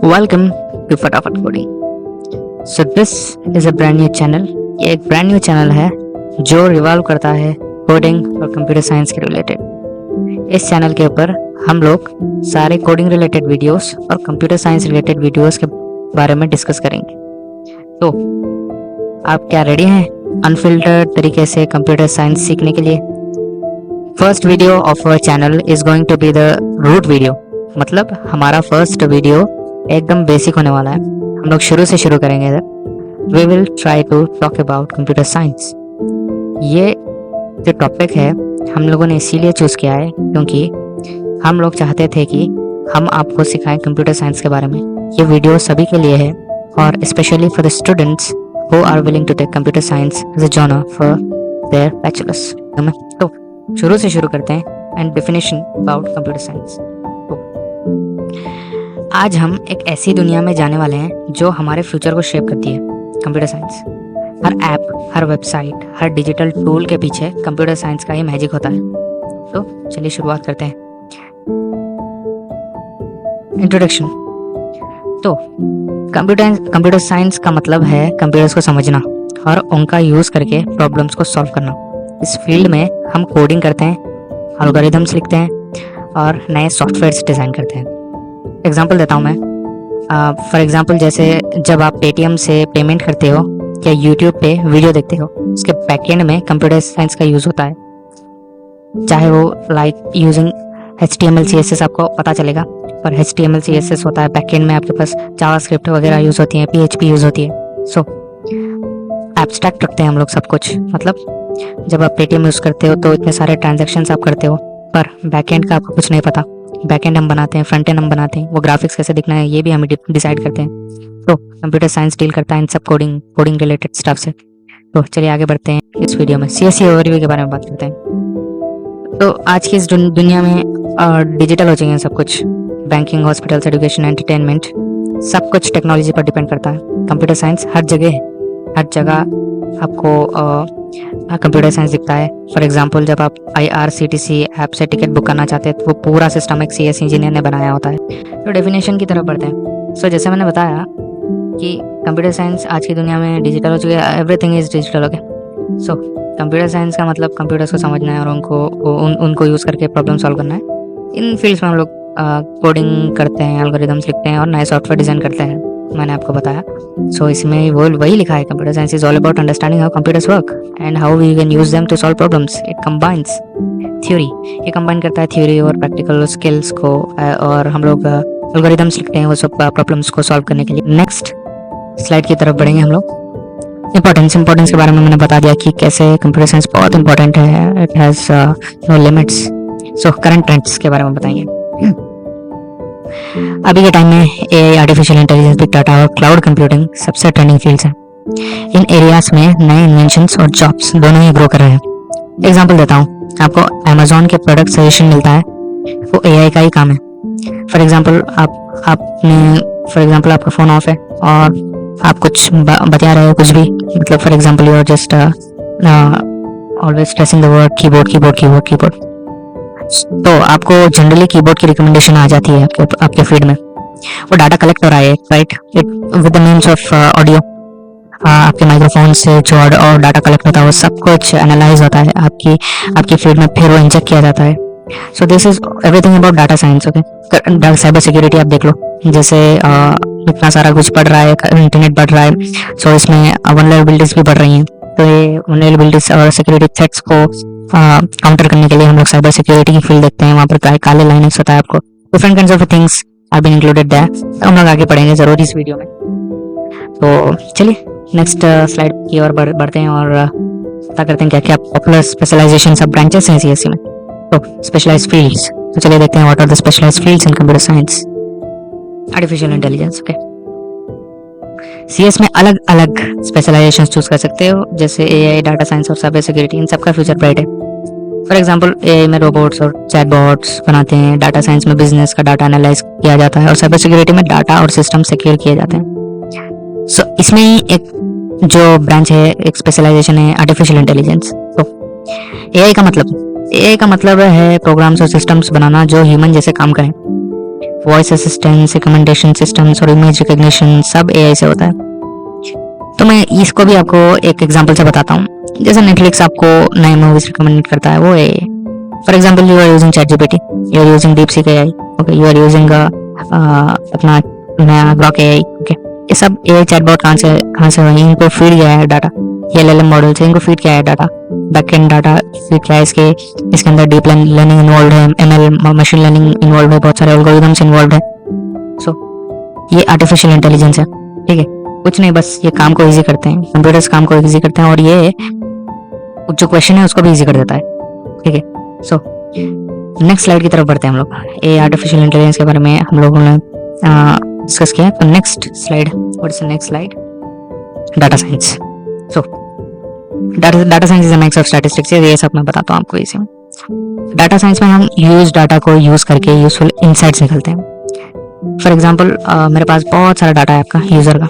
Welcome to फटाफट coding. So this is a brand new channel. ये एक brand new channel है जो रिवॉल्व करता है कोडिंग और कंप्यूटर साइंस के रिलेटेड। इस चैनल के ऊपर हम लोग सारे कोडिंग रिलेटेड वीडियोस और कंप्यूटर साइंस रिलेटेड वीडियोस के बारे में डिस्कस करेंगे। तो आप क्या रेडी हैं अनफिल्टर्ड तरीके से कंप्यूटर साइंस सीखने के लिए? First video of our channel is going to be the root video, मतलब हमारा फर्स्ट वीडियो एकदम बेसिक होने वाला है। हम लोग शुरू से शुरू करेंगे इधर। We will try to talk about computer science. ये जो टॉपिक है हम लोगों ने इसीलिए चूज़ किया है क्योंकि हम लोग चाहते थे कि हम आपको सिखाएं कंप्यूटर साइंस के बारे में। ये वीडियो सभी के लिए है और specially for the students who are willing to take computer science as a genre for their bachelors. तो शुरू से शुरू करते हैं and definition about computer science. आज हम एक ऐसी दुनिया में जाने वाले हैं जो हमारे फ्यूचर को शेप करती है। कंप्यूटर साइंस, हर ऐप, हर वेबसाइट, हर डिजिटल टूल के पीछे कंप्यूटर साइंस का ही मैजिक होता है। तो चलिए शुरुआत करते हैं। इंट्रोडक्शन। तो कंप्यूटर साइंस का मतलब है कंप्यूटर्स को समझना और उनका यूज करके प्रॉब्लम्स को सॉल्व करना। इस फील्ड में हम कोडिंग करते हैं, एल्गोरिथम्स लिखते हैं और नए सॉफ्टवेयर्स डिजाइन करते हैं। एग्जाम्पल देता हूँ मैं। फॉर एग्जाम्पल जैसे जब आप पेटीएम से पेमेंट करते हो या यूट्यूब पे वीडियो देखते हो, उसके बैकएंड में कंप्यूटर साइंस का यूज होता है। चाहे वो लाइक यूजिंग HTML CSS आपको पता चलेगा, पर HTML CSS होता है बैकएंड में आपके पास जावास्क्रिप्ट वगैरह यूज होती है, PHP यूज होती है। सो एब्स्ट्रैक्ट रखते हैं हम लोग सब कुछ। मतलब जब आप पेटीएम यूज करते हो तो इतने सारे ट्रांजेक्शन्स आप करते हो, पर बैकएंड का आपको कुछ नहीं पता। बैकएंड हम बनाते हैं, फ्रंट एंड हम बनाते हैं, वो ग्राफिक्स कैसे दिखना है ये भी हम डिसाइड करते हैं। तो कंप्यूटर साइंस डील करता है इन सब कोडिंग रिलेटेड स्टफ से। तो चलिए आगे बढ़ते हैं इस वीडियो में। CSE ओवरव्यू के बारे में बात करते हैं। तो आज की इस दुनिया में डिजिटल हो चाहिए सब कुछ। बैंकिंग, हॉस्पिटल्स, एजुकेशन, एंटरटेनमेंट, सब कुछ टेक्नोलॉजी पर डिपेंड करता है। कंप्यूटर साइंस हर जगह है, हर जगह आपको कंप्यूटर साइंस दिखता है। फॉर एग्जांपल जब आप IRCTC ऐप से टिकट बुक करना चाहते हैं तो वो पूरा सिस्टम एक CS इंजीनियर ने बनाया होता है। तो डेफिनेशन की तरफ बढ़ते हैं। सो जैसे मैंने बताया कि कंप्यूटर साइंस आज की दुनिया में डिजिटल हो चुकी है, everything is digital. Okay, so computer science का मतलब कंप्यूटर्स को समझना है और उनको यूज़ करके प्रॉब्लम सॉल्व करना है। इन फील्ड्स में हम लोग कोडिंग करते हैं, एल्गोरिथम्स लिखते हैं और नए सॉफ्टवेयर डिज़ाइन करते हैं, मैंने आपको बताया। सो इसमें वही लिखा है, computer science is all about understanding how computers work and how we can use them to solve problems. It combines theory, ये कंबाइन करता है थ्योरी और प्रैक्टिकल स्किल्स को, और हम लोग एल्गोरिथम्स लिखते हैं वो सब प्रॉब्लम्स को सॉल्व करने के लिए। नेक्स्ट स्लाइड की तरफ बढ़ेंगे हम लोग। इंपॉर्टेंस के बारे में मैंने बता दिया कि कैसे कंप्यूटर साइंस बहुत इंपॉर्टेंट है, it has no limits. So current trends के बारे में बताएंगे। अभी के टाइम में AI, artificial intelligence, big data और क्लाउड कंप्यूटिंग सबसे ट्रेंडिंग फील्ड्स हैं। इन एरियाज में नए इन्वेंशंस और जॉब्स दोनों ही ग्रो कर रहे हैं। एग्जांपल देता हूँ आपको, अमेजोन के प्रोडक्ट सजेशन मिलता है, वो AI का ही काम है। फॉर एग्जांपल आपका फ़ोन ऑफ है और आप कुछ बता रहे हो कुछ भी, मतलब for example you are just always stressing the word keyboard. तो आपको जनरली कीबोर्ड की रिकमेंडेशन आ जाती है आपके फीड में। वो डाटा कलेक्ट हो रहा है, right, with the means of audio. आपके माइक्रोफोन से जो और डाटा कलेक्ट होता है वो सब कुछ एनालाइज होता है आपकी फीड में, फिर वो इंजेक्ट किया जाता है। So this is everything about data science. Okay, cyber security आप देख लो, जैसे इतना सारा कुछ बढ़ रहा है, इंटरनेट बढ़ रहा है, सो इसमें वल्नरेबिलिटीज भी बढ़ रही हैं। तो ये वल्नरेबिलिटीज और सिक्योरिटी थ्रेट्स को काउंटर करने के लिए हम लोग साइबर सिक्योरिटी की फील्ड देखते हैं। वहाँ पर काले लाइनक्स होता है, आपको different kinds of things are been included there. तो हम लोग आगे पढ़ेंगे जरूर इस वीडियो में। तो चलिए नेक्स्ट स्लाइड की ओर बढ़ते हैं और पता करते हैं क्या क्या पॉपुलर स्पेशलाइजेशन सब ब्रांचेस हैं CSE में। तो स्पेशलाइज्ड फील्ड्स, तो चलिए देखते हैं what are the specialised fields in computer science. Artificial intelligence. Okay, CS में अलग अलग स्पेशलाइजेशन चूज कर सकते हो, जैसे AI, डाटा साइंस और साइबर सिक्योरिटी, इन सब का फ्यूचर ब्राइट है। फॉर एग्जांपल AI में रोबोट्स और चैटबॉट्स बनाते हैं, डाटा साइंस में बिजनेस का डाटा एनालाइज किया जाता है और साइबर सिक्योरिटी में डाटा और सिस्टम सिक्योर किए जाते हैं। सो इसमें ही एक जो ब्रांच है, एक स्पेशलाइजेशन है आर्टिफिशियल इंटेलिजेंस। तो AI का मतलब है प्रोग्राम्स और सिस्टम्स बनाना जो ह्यूमन जैसे काम करें। वॉइस असिस्टेंस, रिकमेंडेशन सिस्टम्स और इमेज रिकग्निशन सब एआई से होता है। तो मैं इसको भी आपको एक एग्जांपल से बताता हूँ। जैसे नेटफ्लिक्स आपको नए मूवीज रिकमेंड करता है, वो AI. For example, you are using ChatGPT, you are using DeepSeek AI, okay, you are using अपना नया Grok AI, ओके। ये सब एआई चैटबॉट कहाँ से हुए? इनको फीड किया है डाटा, ये LLM मॉडल से इनको फीड किया है डाटा, बैकएंड डाटा फीड किया है। इसके अंदर डीप लर्निंग इन्वॉल्व है, ML मशीन लर्निंग इन्वॉल्व है, बहुत सारे एल्गोरिथम्स इन्वॉल्व है। सो ये आर्टिफिशियल इंटेलिजेंस है, ठीक है। कुछ नहीं, बस ये काम को इजी करते हैं, कंप्यूटर्स काम को इजी करते हैं, और ये जो क्वेश्चन है उसको भी इजी कर देता है, ठीक है। सो नेक्स्ट स्लाइड की तरफ बढ़ते हैं हम लोग। ये आर्टिफिशियल इंटेलिजेंस के बारे में हम लोगों ने डिस्कस किया। तो next slide, what is the next slide? Data science. So data science is a mix of statistics, ये सब मैं बताता हूँ आपको इसी में। डाटा साइंस में हम डाटा को यूज करके यूजफुल इंसाइट्स निकलते हैं। फॉर एग्जांपल, मेरे पास बहुत सारा डाटा है आपका यूजर का,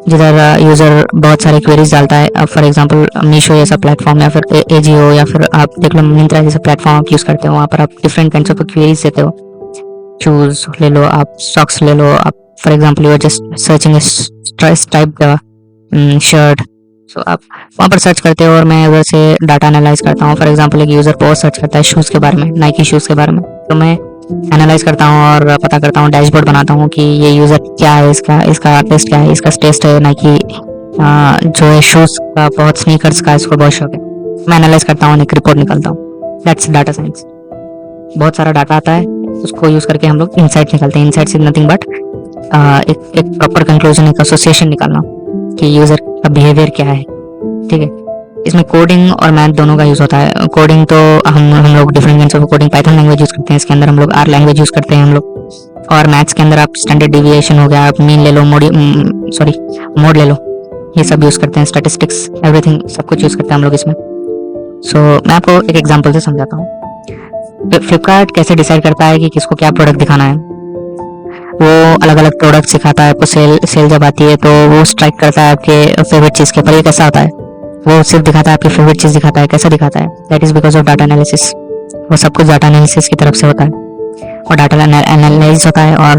जिधर यूजर बहुत सारी क्वेरीज डालता है। फॉर एग्जांपल मीशो जैसा प्लेटफॉर्म, या फिर एजियो, या फिर आप देख लो मिंत्रा जैसा प्लेटफॉर्म आप यूज करते हो, वहाँ पर आप डिफरेंट काइंड्स ऑफ क्वेरीज देते हो। शूज ले लो, आप सॉक्स ले लो, आप for example you are just searching stress type shirt, so आप वहाँ पर सर्च करते हो और मैं उधर से डाटा एनालाइज करता हूँ। फॉर एग्जांपल, एक यूजर पोस्ट सर्च करता है शूज के बारे में, नाइकी शूज के बारे में, तो मैं एनालाइज करता हूँ और पता करता हूँ, डैशबोर्ड बनाता हूँ कि ये यूजर क्या है, इसका टेस्ट क्या है, इसका टेस्ट है नाइकी जो है शूज का, बहुत स्नीकर्स का इसको बहुत शौक है। मैं एनालाइज करता हूँ, एक रिपोर्ट निकालता हूँ। That's data science. बहुत सारा डाटा आता है, उसको यूज करके हम लोग इंसाइट निकालते हैं। इंसाइट्स इज नथिंग बट एक प्रॉपर कंक्लूजन, एक एसोसिएशन निकालना कि यूजर का बिहेवियर क्या है, ठीक है। इसमें कोडिंग और मैथ दोनों का यूज होता है। कोडिंग तो हम लोग different kinds of coding, Python language use करते हैं, इसके अंदर हम लोग R लैंग्वेज यूज करते हैं हम लोग। और मैथ्स के अंदर आप स्टैंडर्ड डिविएशन हो गया, आप मीन ले लो, मोड ले लो, ये सब यूज करते हैं। स्टैटिस्टिक्स, एवरीथिंग, सब कुछ यूज करते हैं हम लोग इसमें। सो मैं आपको एक एग्जांपल से समझाता हूँ। फ्लिपकार्ट कैसे डिसाइड करता है कि किसको क्या प्रोडक्ट दिखाना है? वो अलग अलग प्रोडक्ट सिखाता है आपको। सेल जब आती है तो वो स्ट्राइक करता है आपके फेवरेट चीज के, पर ये कैसा होता है? वो सिर्फ दिखाता है आपकी फेवरेट चीज दिखाता है। कैसा दिखाता है? That is because of data analysis. वो सब कुछ डाटा एनालिसिस की तरफ से होता है, और डाटा एनालाइज होता है, और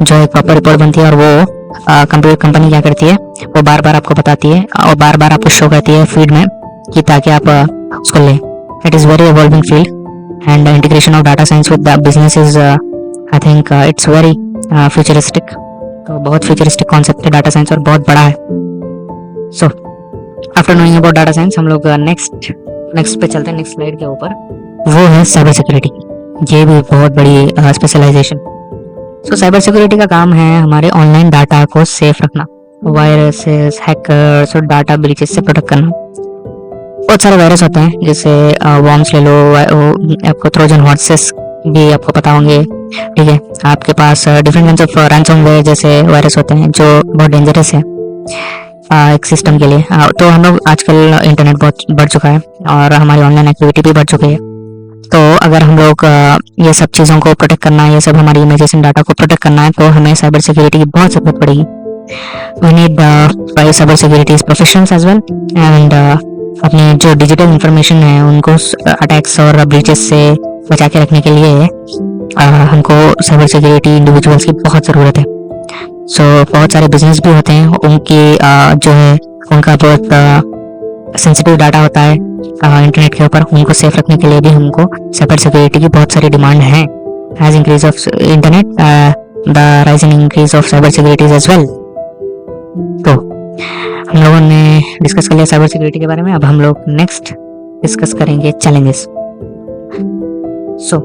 जो एक प्रॉपर रिपोर्ट बनती है, और वो कंप्यूटर कंपनी क्या करती है, वो बार बार आपको बताती है और बार बार आपको शो करती है फीड में, कि ताकि आप उसको लें। It is very evolving field, and integration of data science with the business is, I think it's very futuristic. तो बहुत फ्यूचरिस्टिक कॉन्सेप्ट है डाटा साइंस, और बहुत बड़ा है। So after knowing about data science, हम लोग नेक्स्ट पे चलते हैं, नेक्स्ट स्लाइड के ऊपर। वो है साइबर सिक्योरिटी। ये भी बहुत बड़ी स्पेशलाइजेशन। सो साइबर सिक्योरिटी का काम है हमारे ऑनलाइन डाटा को सेफ रखना, वायरसेस, हैकर्स और डाटा ब्रीचेस से प्रोटेक्ट करना। बहुत सारे वायरस होते हैं, जैसे वॉर्म्स ले लो, आपको ट्रोजन हॉर्सेस भी आपको पता होंगे, ठीक है। आपके पास डिफरेंट काइंड्स ऑफ रैंसमवेयर जैसे वायरस होते हैं जो बहुत डेंजरस है एक सिस्टम के लिए। तो हम लोग आजकल इंटरनेट बहुत बढ़ चुका है और हमारी ऑनलाइन एक्टिविटी भी बढ़ चुकी है। तो अगर हम लोग ये सब चीज़ों को प्रोटेक्ट करना है, ये सब हमारी इमेजेस एंड डाटा को प्रोटेक्ट करना है, तो हमें साइबर सिक्योरिटी की बहुत जरूरत पड़ेगी। We need cyber security professionals as well, and अपनी जो डिजिटल इंफॉर्मेशन है उनको अटैक्स और ब्रीचेस से बचा के रखने के लिए हमको साइबर सिक्योरिटी इंडिविजुअल्स की बहुत ज़रूरत है। सो बहुत सारे बिजनेस भी होते हैं, उनकी जो है उनका बहुत सेंसिटिव डाटा होता है इंटरनेट के ऊपर, उनको सेफ रखने के लिए भी हमको साइबर सिक्योरिटी की बहुत सारी डिमांड है। As increase of internet, the rise and increase of cyber security as well. तो हम लोगों ने डिस्कस कर लिया साइबर सिक्योरिटी के बारे में। अब हम लोग नेक्स्ट डिस्कस करेंगे चैलेंजेस। सो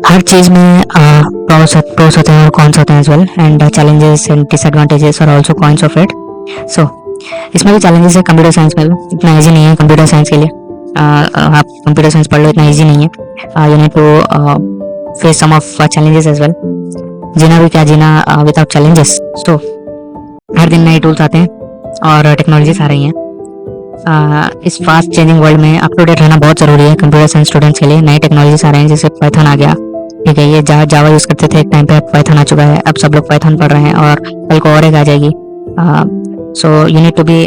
हर चीज में प्रोस होते हैं और कॉन्स होते हैं as well, and challenges and disadvantages are also coins of it. So इसमें भी चैलेंजेस है, कंप्यूटर साइंस में भी इतना इजी नहीं है कंप्यूटर साइंस के लिए। आप कंप्यूटर साइंस पढ़ लो, इतना इजी नहीं है। You need to face some of challenges as well. जीना भी क्या जीना विदाउट चैलेंजेस। सो हर दिन नए टूल्स आते हैं और टेक्नोलॉजीज आ रही हैं। इस फास्ट चेंजिंग वर्ल्ड में अप टू डेट रहना बहुत जरूरी है कंप्यूटर साइंस स्टूडेंट्स के लिए। नई टेक्नोलॉजीज आ रही हैं, जैसे पाइथन आ गया, ठीक है। ये जावा यूज करते थे एक टाइम पे, अब पाइथन आ चुका है, अब सब लोग पाइथन पढ़ रहे हैं और कल को और एक आ जाएगी। So you need to be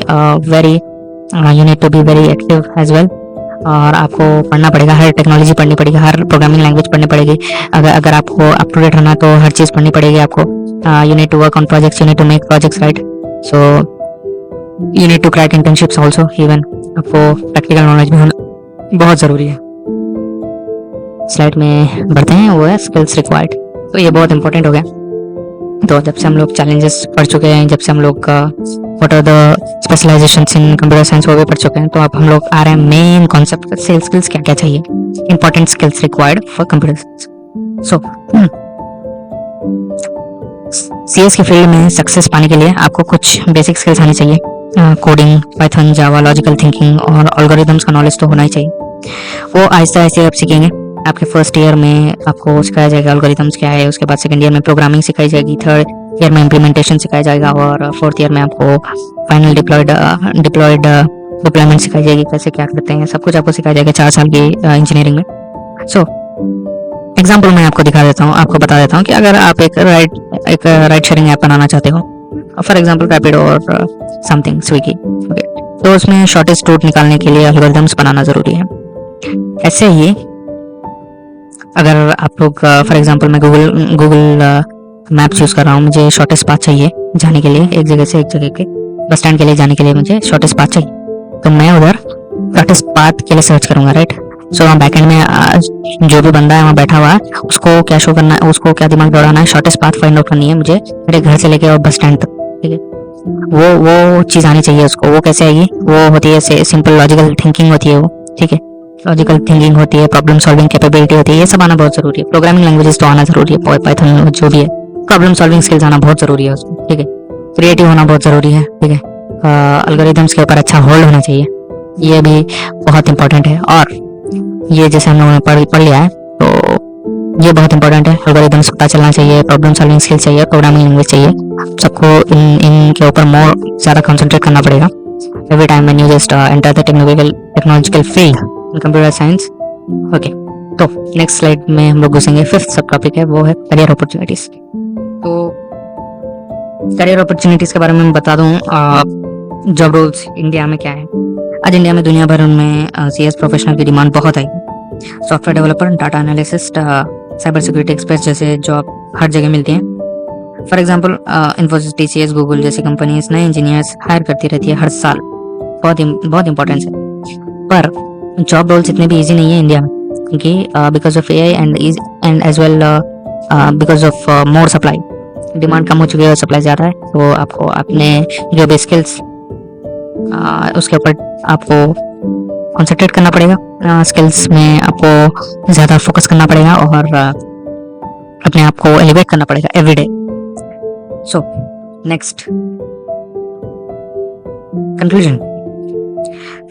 very active as well. और आपको पढ़ना पड़ेगा, हर टेक्नोलॉजी पढ़नी पड़ेगी, हर प्रोग्रामिंग लैंग्वेज पढ़नी पड़ेगी। अगर आपको अप टू डेट रहना तो हर चीज़ पढ़नी पड़ेगी आपको। You need to work on projects, you need to make projects, right. So you need to crack internships also. Even आपको प्रैक्टिकल नॉलेज भी होना बहुत ज़रूरी है। स्लाइड में बढ़ते हैं, वो है स्किल्स रिक्वायर्ड। तो ये बहुत इंपॉर्टेंट हो गया। तो जब से हम लोग चैलेंजेस पढ़ चुके हैं, जब से हम लोग what are the specialisations in computer science वो भी पढ़ चुके हैं, तो अब हम लोग आ रहे हैं मेन कॉन्सेप्ट, सेल्स स्किल्स क्या क्या चाहिए, important skills required for computer science. So CS की फील्ड में सक्सेस पाने के लिए आपको कुछ बेसिक स्किल्स आनी चाहिए। कोडिंग, पाइथन, जावा, लॉजिकल थिंकिंग और एल्गोरिथम्स का नॉलेज तो होना ही चाहिए। वो आहिस्ता आहिस्ता आप सीखेंगे। आपके फर्स्ट ईयर में आपको सिखाया जाएगा एल्गोरिथम्स क्या है, उसके बाद सेकंड ईयर में प्रोग्रामिंग सिखाई जाएगी, थर्ड ईयर में इम्प्लीमेंटेशन सिखाया जाएगा और फोर्थ ईयर में आपको फाइनल डिप्लॉयमेंट सिखाई जाएगी, कैसे क्या करते हैं, सब कुछ आपको सिखाया जाएगा 4 साल की इंजीनियरिंग में। सो एग्जाम्पल मैं आपको दिखा देता हूँ, आपको बता देता हूँ कि अगर आप एक राइड शेयरिंग ऐप बनाना चाहते हो, फॉर एग्जाम्पल रैपिडो और समथिंग स्विगी, ओके, तो उसमें शॉर्टेस्ट रूट निकालने के लिए एल्गोरिथम्स बनाना जरूरी है। ऐसे ही अगर आप लोग फॉर एग्जांपल मैं गूगल मैप्स यूज़ कर रहा हूँ, मुझे शॉर्टेस्ट पाथ चाहिए जाने के लिए, एक जगह से एक जगह के बस स्टैंड के लिए जाने के लिए मुझे शॉर्टेस्ट पाथ चाहिए, तो मैं उधर शॉर्टेस्ट पाथ के लिए सर्च करूंगा, राइट। सो वहाँ बैकएंड में जो भी बंदा है वहाँ बैठा हुआ है, उसको क्या शो करना है, उसको क्या दिमाग दौड़ाना है, शॉर्टेस्ट पाथ फाइंड आउट करनी है मुझे मेरे घर से लेके और बस स्टैंड तक, ठीक है। वो चीज़ आनी चाहिए उसको। वो कैसे आएगी, वो होती है सिंपल लॉजिकल थिंकिंग होती है वो, ठीक है। लॉजिकल थिंकिंग होती है, प्रॉब्लम सॉल्विंग कैपेबिलिटी होती है, ये सब आना बहुत जरूरी है। प्रोग्रामिंग लैंग्वेजेस तो आना जरूरी है, पाइथन जो भी है, प्रॉब्लम सॉल्विंग स्किल्स आना बहुत जरूरी है उसमें, ठीक है। क्रिएटिव होना बहुत जरूरी है, ठीक है। एल्गोरिथम्स के ऊपर अच्छा होल्ड होना चाहिए, ये भी बहुत इंपॉर्टेंट है। और ये जैसे हम लोगों ने पढ़ लिया है, तो ये बहुत इंपॉर्टेंट है। एल्गोरिथम्स पता चलना चाहिए, प्रॉब्लम सॉल्विंग स्किल्स चाहिए, प्रोग्रामिंग लैंग्वेज चाहिए, सबको इनके ऊपर मोर ज़्यादा कंसंट्रेट करना पड़ेगा। Every time when you just enter the technological field in computer science, okay. तो नेक्स्ट स्लाइड में हम लोग घुसेंगे, फिफ्थ सब टॉपिक है, वो है करियर अपॉर्चुनिटीज। तो करियर अपॉर्चुनिटीज के बारे में बता दूं, जॉब रोल्स इंडिया में क्या है। आज इंडिया में दुनिया भर में सीएस प्रोफेशनल की डिमांड बहुत आई है। Software developer, data analyst, cyber security expert जैसे जॉब हर जगह मिलती हैं। For example Infosys, TCS, Google जैसी कंपनीज नए इंजीनियर्स हायर करती रहती है हर साल, बहुत इंपॉर्टेंस है। पर जॉब रोल्स इतने भी इजी नहीं है इंडिया में, क्योंकि because of AI and as well because of more supply, demand कम हो चुकी है और सप्लाई ज़्यादा है। तो आपको अपने जो भी स्किल्स उसके ऊपर आपको कॉन्सेंट्रेट करना पड़ेगा, स्किल्स में आपको ज़्यादा फोकस करना पड़ेगा और अपने आप को एलिवेट करना पड़ेगा एवरीडे। So next conclusion.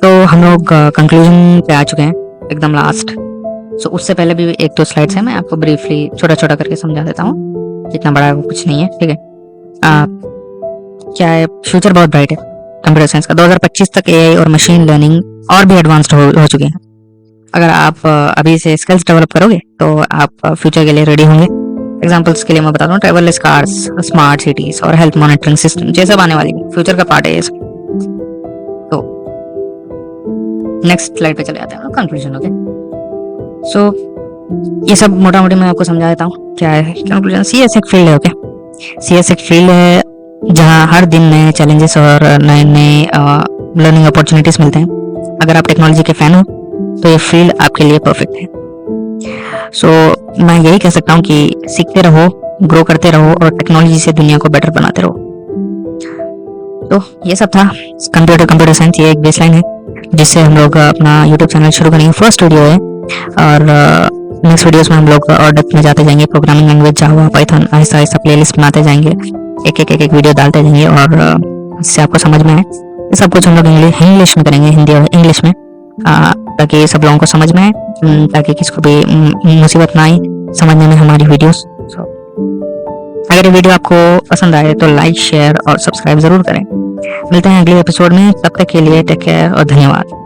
तो हम लोग कंक्लूजन पे आ चुके हैं, एकदम लास्ट। सो उससे पहले भी एक दो स्लाइड्स है, मैं आपको ब्रीफली छोटा छोटा करके समझा देता हूँ, जितना बड़ा है वो कुछ नहीं है, ठीक है। क्या है, फ्यूचर बहुत ब्राइट है कंप्यूटर साइंस का। 2025 तक एआई और मशीन लर्निंग और भी एडवांस्ड हो चुके हैं। अगर आप अभी से स्किल्स डेवलप करोगे तो आप फ्यूचर के लिए रेडी होंगे। एग्जांपल्स के लिए मैं बता दूं, ट्रैवललेस कार्स, स्मार्ट सिटीज और हेल्थ मॉनिटरिंग सिस्टम ये सब आने वाली है, फ्यूचर का पार्ट है ये सब। तो नेक्स्ट स्लाइड पे चले जाते हैं, कंक्लूजन। ओके, सो ये सब मोटा मोटी मैं आपको समझा देता हूँ क्या है कंक्लूजन। सीएस एक फील्ड है, ओके। सीएस एक फील्ड है जहाँ हर दिन नए चैलेंजेस और नए नए लर्निंग अपॉर्चुनिटीज मिलते हैं। अगर आप टेक्नोलॉजी के फैन हो तो ये फील्ड आपके लिए परफेक्ट है। सो मैं यही कह सकता हूँ कि सीखते रहो, ग्रो करते रहो और टेक्नोलॉजी से दुनिया को बेटर बनाते रहो। तो ये सब था कंप्यूटर साइंस। ये एक बेसलाइन है जिससे हम लोग अपना यूट्यूब चैनल शुरू करेंगे, फर्स्ट वीडियो है। और नेक्स्ट वीडियोस में हम लोग और डेप्थ में जाते जाएंगे, प्रोग्रामिंग लैंग्वेज, जावा, पाइथन, आहिस्ता आहिस्ता प्लेलिस्ट बनाते जाएंगे, एक वीडियो डालते जाएंगे और इससे आपको समझ में आए। ये सब कुछ हम लोग इंग्लिश में करेंगे, हिंदी और इंग्लिश में, ताकि सब लोगों को समझ में आए, ताकि किसको भी मुसीबत ना आए समझने में हमारी वीडियोस। अगर ये वीडियो आपको पसंद आए तो लाइक, शेयर और सब्सक्राइब जरूर करें। मिलते हैं अगले एपिसोड में, तब तक के लिए टेक केयर और धन्यवाद।